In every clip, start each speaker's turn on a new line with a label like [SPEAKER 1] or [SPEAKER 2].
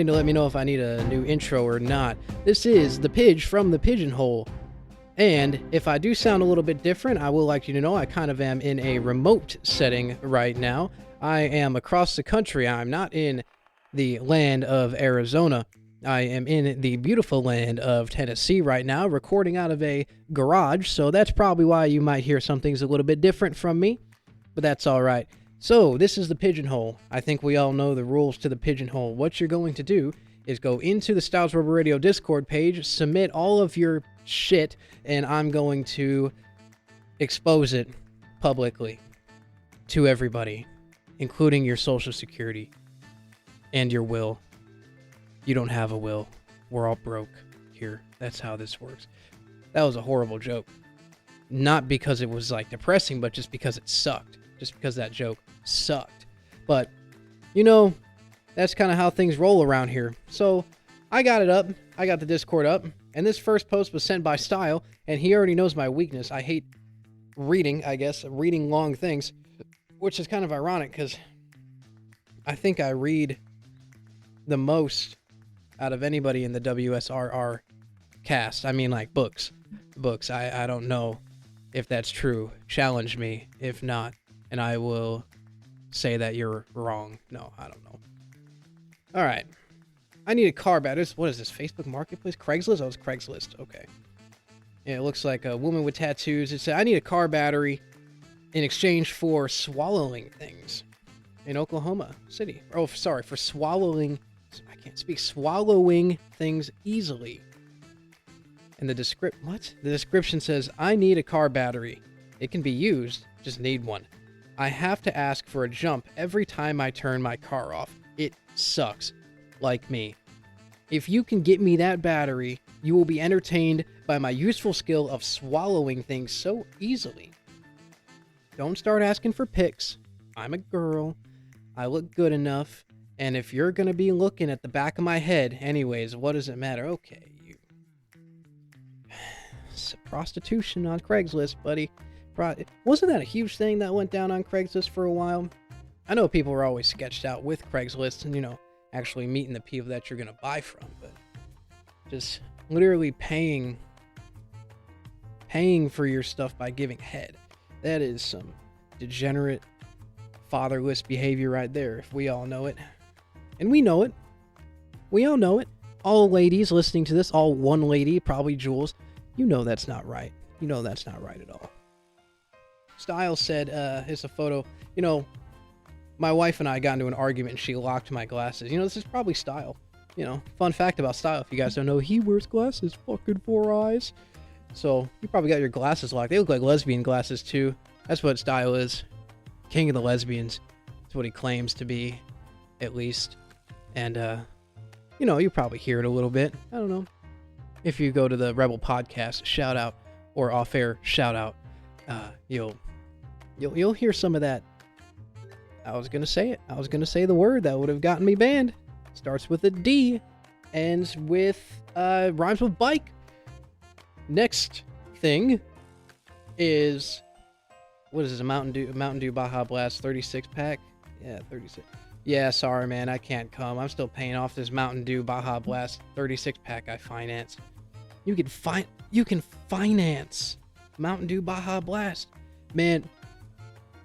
[SPEAKER 1] responding to let me know if I need a new intro or not. This is The Pidge from the Pigeonhole. And if I do sound a little bit different, I will like you to know I kind of am in a remote setting right now. I am across the country. I'm not in the land of Arizona. I am in the beautiful land of Tennessee right now, recording out of a garage, so that's probably why you might hear some things a little bit different from me, but that's all right. So, this is the Pigeonhole. I think we all know the rules to the Pigeonhole. What you're going to do is go into the Styles Rubber Radio Discord page, submit all of your shit, and I'm going to expose it publicly to everybody, including your social security and your will. You don't have a will. We're all broke here. That's how this works. That was a horrible joke. Not because it was like depressing, but just because it sucked. Just because that joke sucked. But, you know, that's kind of how things roll around here. So, I got it up. I got the Discord up. And this first post was sent by Style. And he already knows my weakness. I hate reading, I guess. Reading long things. Which is kind of ironic because I think I read the most out of anybody in the WSRR cast. I mean, like, books. I don't know if that's true. Challenge me if not, and I will say that you're wrong. No, I don't know. All right. I need a car battery. What is this, Facebook Marketplace? Craigslist? Oh, it's Craigslist. Okay. Yeah, it looks like a woman with tattoos. It said, I need a car battery in exchange for swallowing things in Oklahoma City. Oh, sorry, for swallowing... I can't speak. Swallowing things easily. And the description says, I need a car battery. It can be used, just need one. I have to ask for a jump every time I turn my car off. It sucks. Like me. If you can get me that battery, you will be entertained by my useful skill of swallowing things so easily. Don't start asking for pics. I'm a girl. I look good enough. And if you're going to be looking at the back of my head, anyways, what does it matter? Okay, you... Prostitution on Craigslist, buddy. Wasn't that a huge thing that went down on Craigslist for a while? I know people were always sketched out with Craigslist and, you know, actually meeting the people that you're going to buy from, but just literally paying for your stuff by giving head. That is some degenerate, fatherless behavior right there, if we all know it. And we know it. We all know it. All ladies listening to this, all one lady, probably Jules, you know that's not right. You know that's not right at all. Style said, it's a photo, you know, my wife and I got into an argument and she locked my glasses. You know, this is probably Style. You know, fun fact about Style, if you guys don't know, he wears glasses, fucking 4 eyes. So, you probably got your glasses locked. They look like lesbian glasses, too. That's what Style is. King of the lesbians. That's what he claims to be, at least. And, you know, you probably hear it a little bit. I don't know. If you go to the Rebel Podcast, shout out, or off-air, shout out, you'll hear some of that. I was going to say it. I was going to say the word that would have gotten me banned. Starts with a D, ends with, rhymes with bike. Next thing is, what is this, a Mountain Dew Baja Blast 36-pack? Yeah, 36. Yeah, sorry, man, I can't come. I'm still paying off this Mountain Dew Baja Blast 36-pack I financed. You can finance Mountain Dew Baja Blast. Man,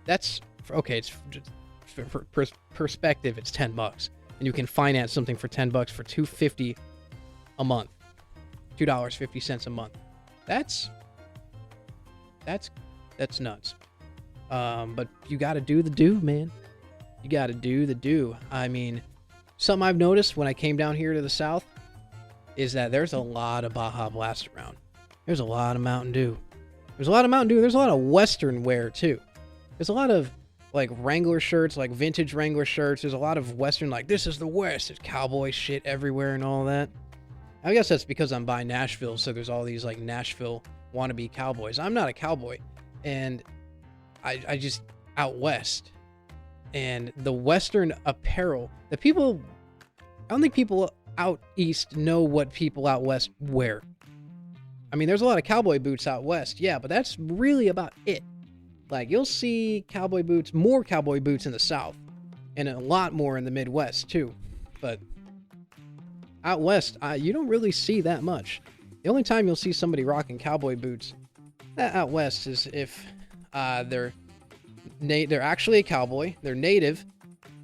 [SPEAKER 1] that's... Okay, it's just for perspective, it's $10. And you can finance something for $10 for $2.50 a month. $2.50 a month. That's nuts. But you gotta do the do, man. You gotta do the do. I mean, something I've noticed when I came down here to the south is that there's a lot of Baja Blast around. There's a lot of Mountain Dew. There's a lot of Mountain Dew. There's a lot of Western wear, too. There's a lot of, like, Wrangler shirts, like vintage Wrangler shirts. There's a lot of Western, like, this is the West. There's cowboy shit everywhere and all that. I guess that's because I'm by Nashville, so there's all these, like, Nashville wannabe cowboys. I'm not a cowboy, and I just out west. And the Western apparel, I don't think people out east know what people out west wear. I mean, there's a lot of cowboy boots out west, yeah, but that's really about it. Like, you'll see more cowboy boots in the south, and a lot more in the Midwest, too. But Out west, you don't really see that much. The only time you'll see somebody rocking cowboy boots out west is if they're actually a cowboy, they're native,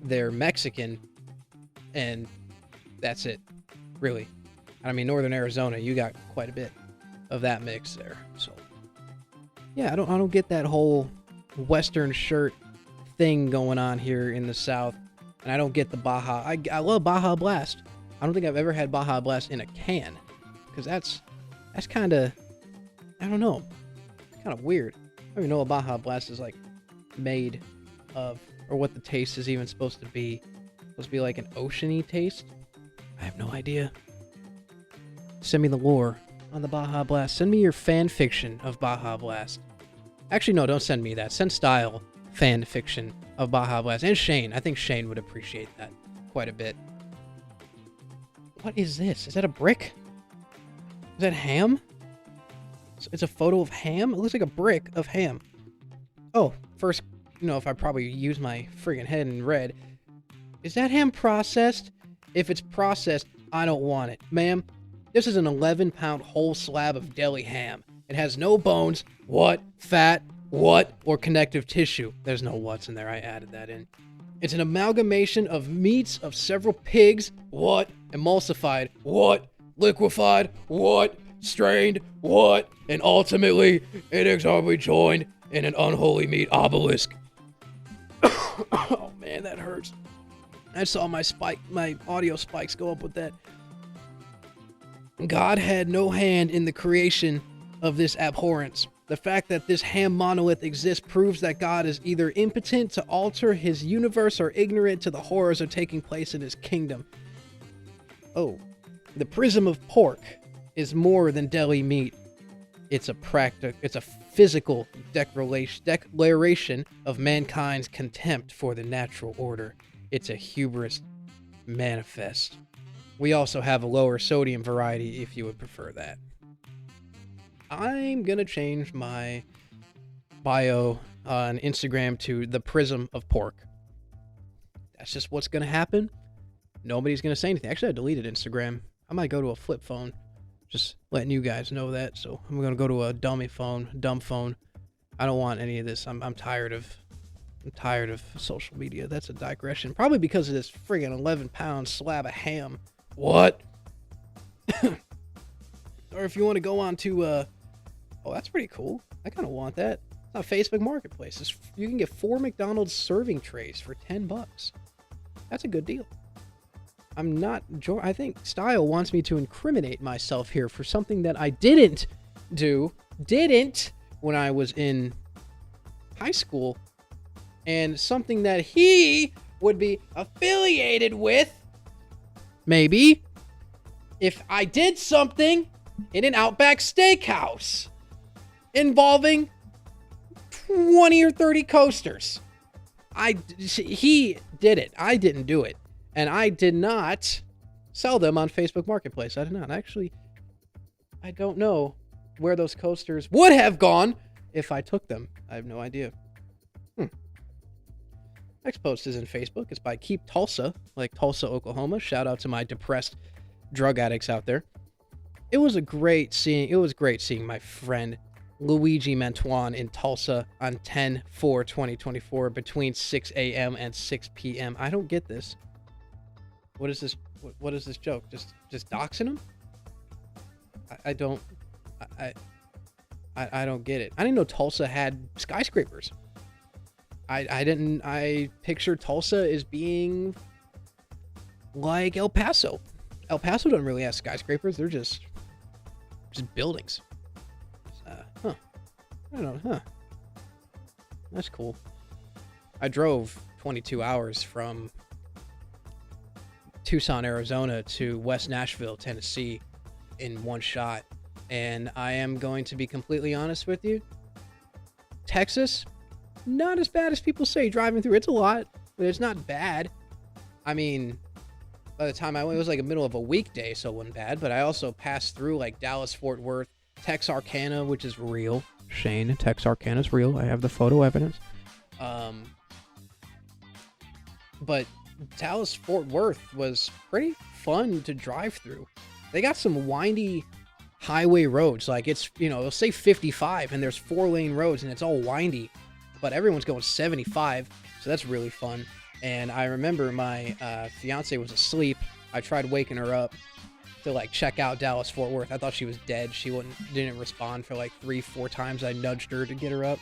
[SPEAKER 1] they're Mexican, and that's it, really. I mean, northern Arizona, you got quite a bit of that mix there. So, yeah, I don't get that whole Western shirt thing going on here in the South, and I don't get the Baja. I love Baja Blast. I don't think I've ever had Baja Blast in a can, because that's kind of, I don't know, kind of weird. I don't even know what Baja Blast is like made of, or what the taste is even supposed to be. It's supposed to be like an oceany taste. I have no idea. Send me the lore on the Baja Blast. Send me your fan fiction of Baja Blast. Actually, no, don't send me that. Send Style fan fiction of Baja Blast. And Shane. I think Shane would appreciate that quite a bit. What is this? Is that a brick? Is that ham? It's a photo of ham? It looks like a brick of ham. Oh, first, if I probably use my friggin' head and read. Is that ham processed? If it's processed, I don't want it. Ma'am, this is an 11-pound whole slab of deli ham. It has no bones, fat, or connective tissue. There's no what's in there. I added that in. It's an amalgamation of meats of several pigs, emulsified, liquefied, strained, and ultimately inexorably joined in an unholy meat obelisk. Oh man, that hurts. I saw my audio spikes go up with that. God had no hand in the creation of this abhorrence. The fact that this ham monolith exists proves that God is either impotent to alter his universe or ignorant to the horrors of taking place in his kingdom. Oh, the prism of pork is more than deli meat. It's a physical declaration of mankind's contempt for the natural order. It's a hubris manifest. We also have a lower sodium variety if you would prefer that. I'm gonna change my bio on Instagram to the prism of pork. That's just what's gonna happen. Nobody's gonna say anything. Actually, I deleted Instagram. I might go to a flip phone. Just letting you guys know that. So I'm gonna go to a dumb phone. I don't want any of this. I'm tired of social media. That's a digression. Probably because of this friggin' 11-pound slab of ham. What? Or if you want to go on to, oh, that's pretty cool. I kind of want that. It's on Facebook Marketplace. You can get 4 McDonald's serving trays for $10. That's a good deal. I think Style wants me to incriminate myself here for something that I didn't when I was in high school, and something that he would be affiliated with, maybe, if I did something in an Outback Steakhouse involving 20 or 30 coasters. He did it. I didn't do it. And I did not sell them on Facebook Marketplace. I did not. Actually, I don't know where those coasters would have gone if I took them. I have no idea. Next post is in Facebook. It's by Keep Tulsa, like Tulsa, Oklahoma. Shout out to my depressed drug addicts out there. It was great seeing my friend Luigi Mantuan in Tulsa on 10/4/2024 between 6 a.m. and 6 p.m. I don't get this. What is this? What is this joke? Just doxing him? I don't get it. I didn't know Tulsa had skyscrapers. I picture Tulsa as being like El Paso. El Paso doesn't really have skyscrapers. They're just buildings. I don't know. That's cool. I drove 22 hours from Tucson, Arizona to West Nashville, Tennessee in one shot. And I am going to be completely honest with you. Texas, not as bad as people say driving through. It's a lot, but it's not bad. I mean, by the time I went, it was like the middle of a weekday, so it wasn't bad. But I also passed through like Dallas, Fort Worth, Texarkana, which is real. Shane, Texarkana is real. I have the photo evidence. But Dallas Fort Worth was pretty fun to drive through. They got some windy highway roads. Like it's, they'll say 55 and there's 4-lane roads and it's all windy, but everyone's going 75. So that's really fun. And I remember my fiance was asleep. I tried waking her up to like check out Dallas Fort Worth. I thought she was dead. She didn't respond for like 3-4 times. I nudged her to get her up.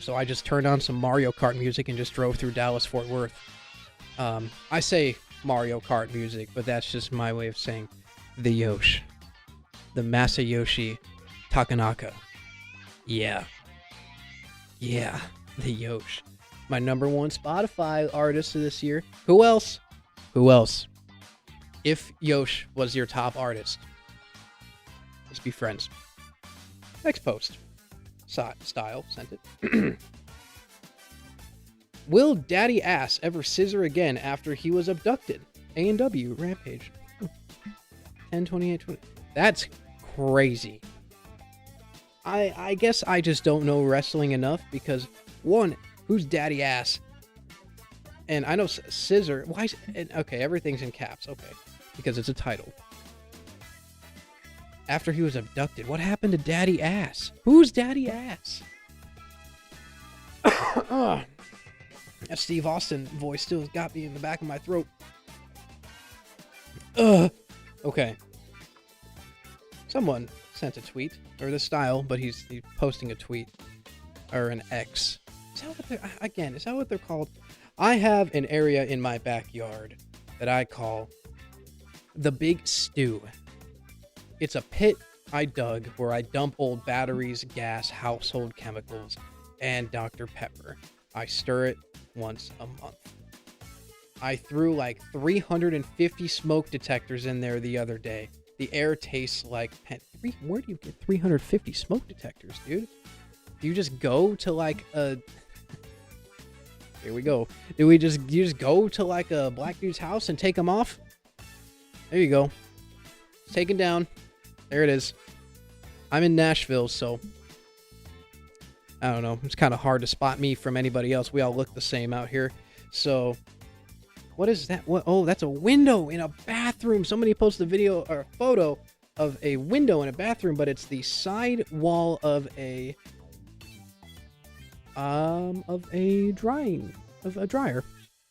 [SPEAKER 1] So I just turned on some Mario Kart music and just drove through Dallas Fort Worth. I say Mario Kart music, but that's just my way of saying the Yosh. The Masayoshi Takanaka. Yeah. Yeah, the Yosh. My #1 Spotify artist of this year. Who else? Who else? If Yosh was your top artist, let's be friends. Next post. Style sent it. Will Daddy Ass ever scissor again after he was abducted? A&W Rampage. 10/28/20. That's crazy. I guess I just don't know wrestling enough because one, who's Daddy Ass? And I know scissor. Why? Okay, everything's in caps. Okay, because it's a title. After he was abducted, what happened to Daddy Ass? Who's Daddy Ass? That Steve Austin voice still got me in the back of my throat. Okay. Someone sent a tweet, or the style, but he's posting a tweet, or an X. Is that what they're called? I have an area in my backyard that I call the Big Stew. It's a pit I dug where I dump old batteries, gas, household chemicals, and Dr. Pepper. I stir it once a month. I threw like 350 smoke detectors in there the other day. The air tastes like where do you get 350 smoke detectors, dude? Do you just go to like a... Here we go. You just go to like a black dude's house and take them off? There you go. It's taken down. There it is. I'm in Nashville, so I don't know. It's kind of hard to spot me from anybody else. We all look the same out here. So what is that? What? Oh, that's a window in a bathroom. Somebody posted a video or a photo of a window in a bathroom, but it's the side wall of a dryer.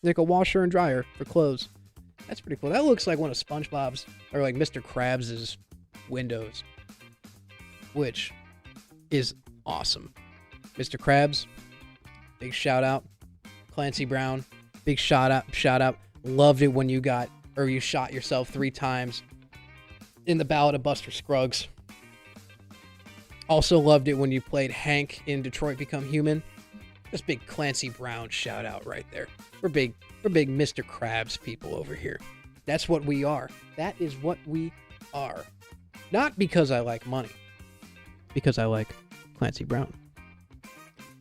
[SPEAKER 1] Like a washer and dryer for clothes. That's pretty cool. That looks like one of SpongeBob's or like Mr. Krabs' windows, which is awesome. Mr. Krabs, big shout out. Clancy Brown, big shout out. Loved it when you shot yourself 3 times in the Ballad of Buster Scruggs. Also loved it when you played Hank in Detroit Become Human. Just big Clancy Brown shout out right there. We're big Mr. Krabs people over here. That's what we are. That is what we are. Not because I like money. Because I like Clancy Brown.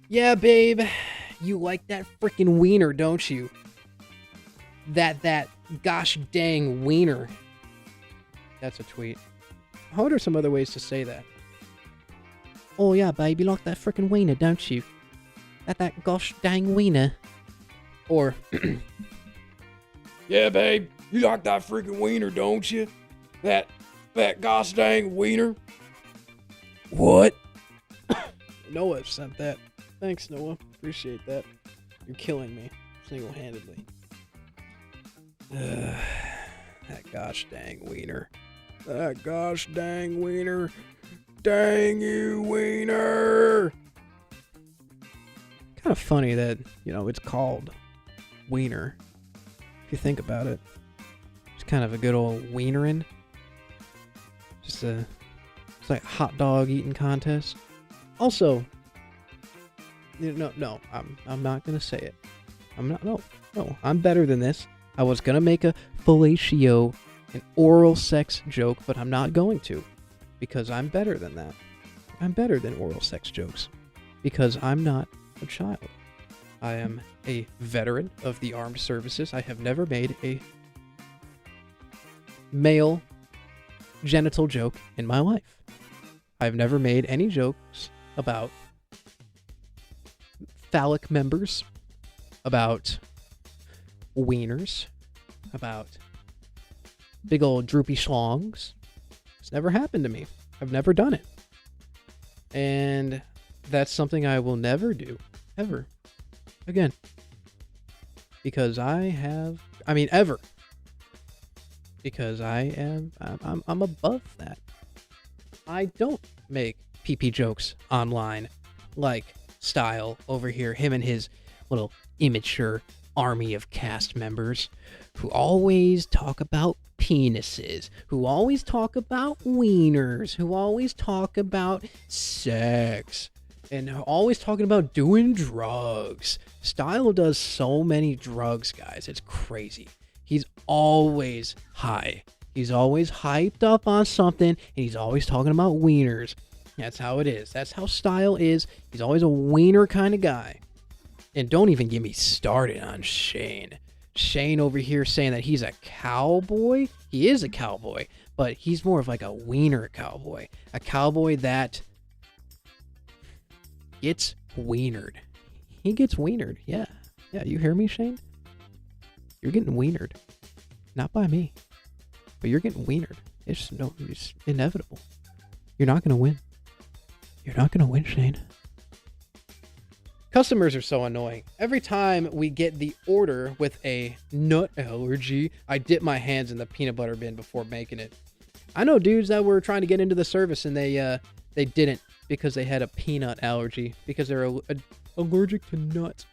[SPEAKER 1] Yeah, babe. You like that freaking wiener, don't you? That gosh dang wiener. That's a tweet. What are some other ways to say that? Oh yeah, babe, you like that freaking wiener, don't you? That gosh dang wiener. Or yeah, babe, you like that freaking wiener, don't you? That gosh dang wiener. What? Noah sent that. Thanks, Noah. Appreciate that. You're killing me single-handedly. That gosh dang wiener. That gosh dang wiener. Dang you, wiener. Kind of funny that, it's called wiener. If you think about it. It's kind of a good old wienerin'. It's like a hot dog eating contest. Also, no, I'm not gonna say it. No, I'm better than this. I was gonna make a fellatio, an oral sex joke, but I'm not going to, because I'm better than that. I'm better than oral sex jokes, because I'm not a child. I am a veteran of the armed services. I have never made a male genital joke in my life. I've never made any jokes about phallic members about wieners, about big old droopy schlongs. It's never happened to me. I've never done it. And that's something I will never do, ever, again. Because ever. Because I'm above that. I don't make pee-pee jokes online like Style over here, him and his little immature army of cast members who always talk about penises, who always talk about wieners, who always talk about sex, and always talking about doing drugs. Style does so many drugs, guys. It's crazy. He's always high. He's always hyped up on something, and he's always talking about wieners. That's how it is. That's how Style is. He's always a wiener kind of guy. And don't even get me started on Shane. Shane over here saying that he's a cowboy. He is a cowboy, but he's more of like a wiener cowboy. A cowboy that gets wienered. He gets wienered. Yeah. Yeah, you hear me, Shane? You're getting wienered. Not by me. But you're getting wienered. It's inevitable. You're not going to win. You're not going to win, Shane. Customers are so annoying. Every time we get the order with a nut allergy, I dip my hands in the peanut butter bin before making it. I know dudes that were trying to get into the service and they didn't because they had a peanut allergy because they're allergic to nuts.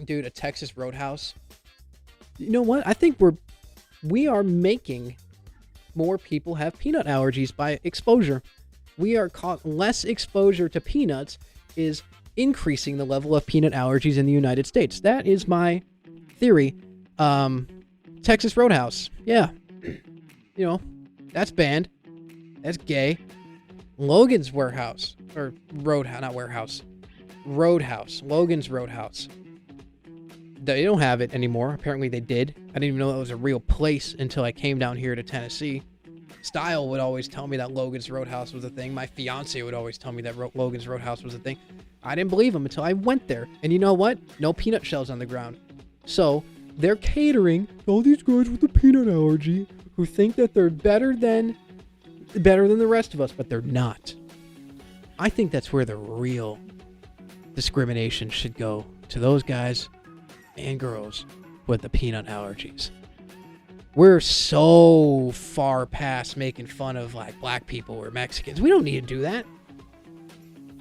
[SPEAKER 1] Dude, a Texas Roadhouse. You know what? I think we are making more people have peanut allergies by exposure. We are caught less exposure to peanuts is increasing the level of peanut allergies in the United States. That is my theory. Texas Roadhouse. Yeah. You know, that's banned. That's gay. Logan's Warehouse. Or Roadhouse, not Warehouse. Roadhouse. Logan's Roadhouse. They don't have it anymore. Apparently they did. I didn't even know that was a real place until I came down here to Tennessee. Style would always tell me that Logan's Roadhouse was a thing. My fiance would always tell me that Logan's Roadhouse was a thing. I didn't believe him until I went there. And you know what? No peanut shells on the ground. So they're catering all these guys with a peanut allergy who think that they're better than the rest of us, but they're not. I think that's where the real discrimination should go, to those guys and girls with the peanut allergies. We're so far past making fun of like black people or Mexicans. We don't need to do that.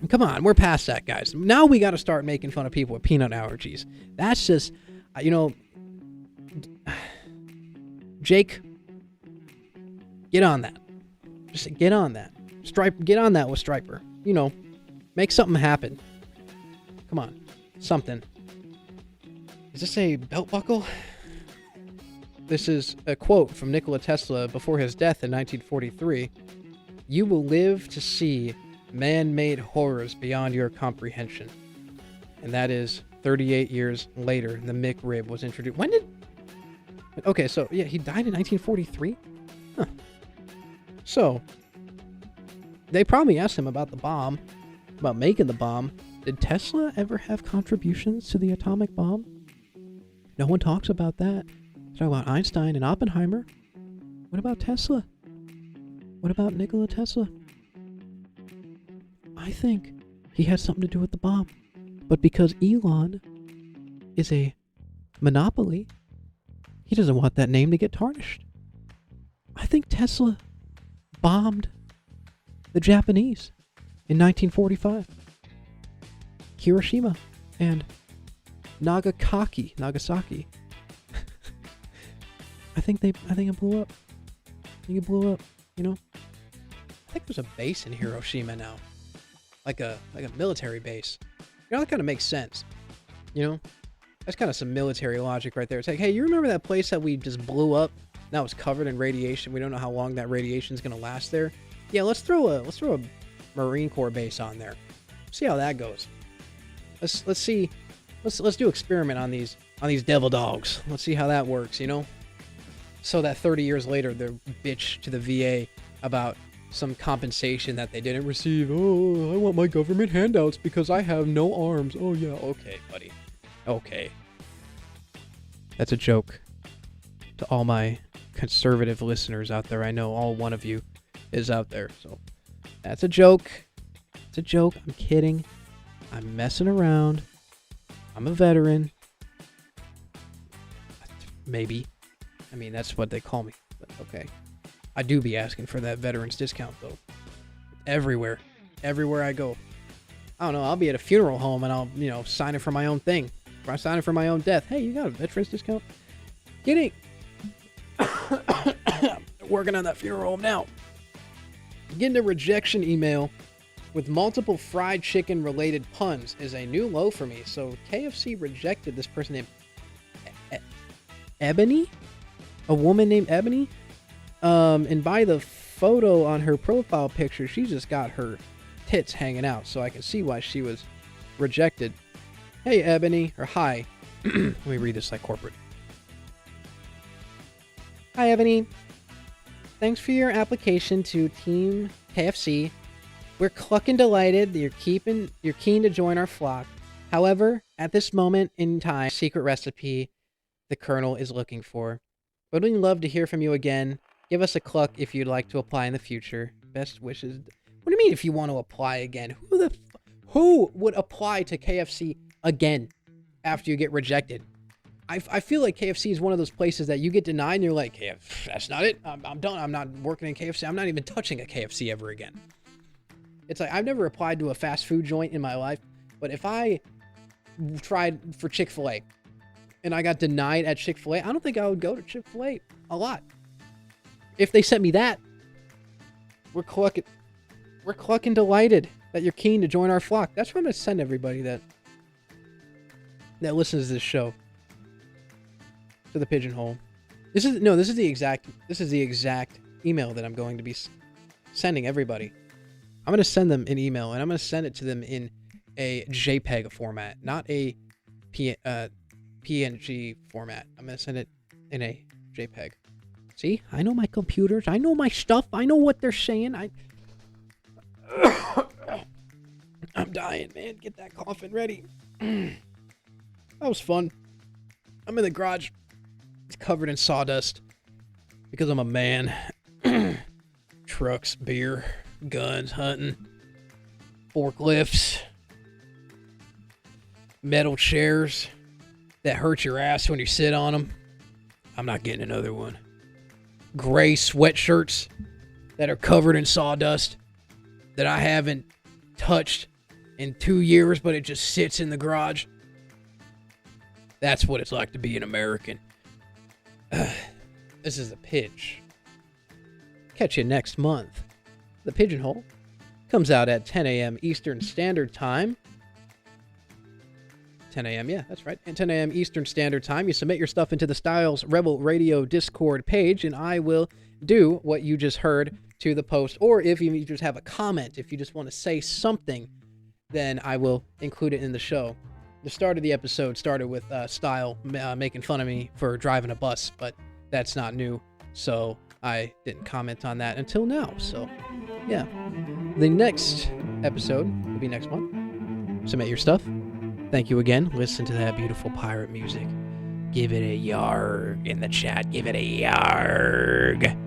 [SPEAKER 1] Come on, we're past that, guys. Now we got to start making fun of people with peanut allergies. That's just, Jake, get on that. Just get on that. Get on that with Striper. Make something happen. Come on, something. Is this a belt buckle? This is a quote from Nikola Tesla before his death in 1943. You will live to see man-made horrors beyond your comprehension. And that is 38 years later, the McRib was introduced. Okay, so, yeah, he died in 1943? Huh. So, they probably asked him about the bomb, about making the bomb. Did Tesla ever have contributions to the atomic bomb? No one talks about that. Talk about Einstein and Oppenheimer. What about Tesla? What about Nikola Tesla? I think he had something to do with the bomb. But because Elon is a monopoly, he doesn't want that name to get tarnished. I think Tesla bombed the Japanese in 1945. Hiroshima and Nagasaki. I think it blew up. I think it blew up, I think there's a base in Hiroshima now. Like a military base. That kind of makes sense. That's kind of some military logic right there. It's like, hey, you remember that place that we just blew up? Now it's covered in radiation. We don't know how long that radiation is going to last there. Yeah, let's throw a Marine Corps base on there. See how that goes. Let's see. Let's do experiment on these devil dogs. Let's see how that works, So that 30 years later, they'll bitch to the VA about some compensation that they didn't receive. Oh, I want my government handouts because I have no arms. Oh, yeah, okay, buddy. Okay. That's a joke to all my conservative listeners out there. I know all one of you is out there. So that's a joke. It's a joke. I'm kidding. I'm messing around. I'm a veteran. Maybe. I mean, that's what they call me. But okay. I do be asking for that veterans discount, though. Everywhere. Everywhere I go. I don't know. I'll be at a funeral home and I'll, sign it for my own thing. Or I sign it for my own death. Hey, you got a veterans discount? Kidding. Working on that funeral home now. Getting a rejection email with multiple fried chicken related puns is a new low for me. So KFC rejected this person named Ebony? A woman named Ebony? And by the photo on her profile picture, she just got her tits hanging out. So I can see why she was rejected. Hey, Ebony. Or hi. Let me read this like corporate. Hi, Ebony. Thanks for your application to Team KFC. We're clucking delighted that you're keen to join our flock. However, at this moment in time, secret recipe the Colonel is looking for. But we'd love to hear from you again. Give us a cluck if you'd like to apply in the future. Best wishes. What do you mean if you want to apply again? Who would apply to KFC again after you get rejected? I feel like KFC is one of those places that you get denied and you're like, hey, that's not it. I'm done. I'm not working in KFC. I'm not even touching a KFC ever again. It's like, I've never applied to a fast food joint in my life, but if I tried for Chick-fil-A and I got denied at Chick-fil-A, I don't think I would go to Chick-fil-A a lot. If they sent me that, we're clucking delighted that you're keen to join our flock. That's what I'm going to send everybody that listens to this show. To the pigeonhole. This is the exact email that I'm going to be sending everybody. I'm going to send them an email, and I'm going to send it to them in a JPEG format, not a PNG format. I'm going to send it in a JPEG. See, I know my computers. I know my stuff. I know what they're saying. I'm dying, man. Get that coffin ready. That was fun. I'm in the garage. It's covered in sawdust because I'm a man. Trucks, beer, guns, hunting, forklifts, metal chairs that hurt your ass when you sit on them. I'm not getting another one. Gray sweatshirts that are covered in sawdust that I haven't touched in 2 years, but it just sits in the garage. That's what it's like to be an American. This is The Pidge. Catch you next month. The Pigeonhole comes out at 10 a.m. Eastern Standard Time. 10 a.m., yeah, that's right. At 10 a.m. Eastern Standard Time, you submit your stuff into the Styles Rebel Radio Discord page, and I will do what you just heard to the post. Or if you just have a comment, if you just want to say something, then I will include it in the show. The start of the episode started with Style making fun of me for driving a bus, but that's not new, so I didn't comment on that until now. So, yeah. The next episode will be next month. Submit your stuff. Thank you again. Listen to that beautiful pirate music. Give it a yarg in the chat. Give it a yarg.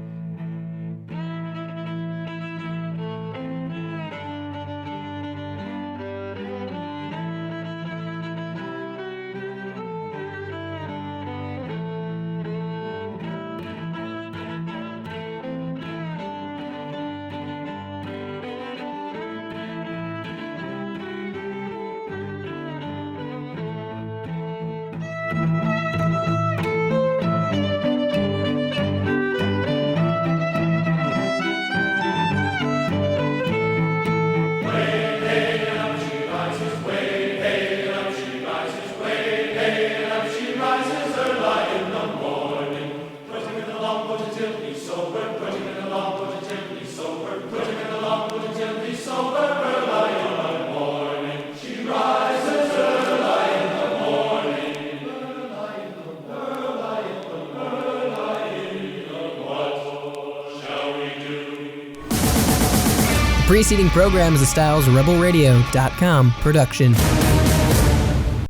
[SPEAKER 2] Preceding program is a StylesRebelRadio.com production.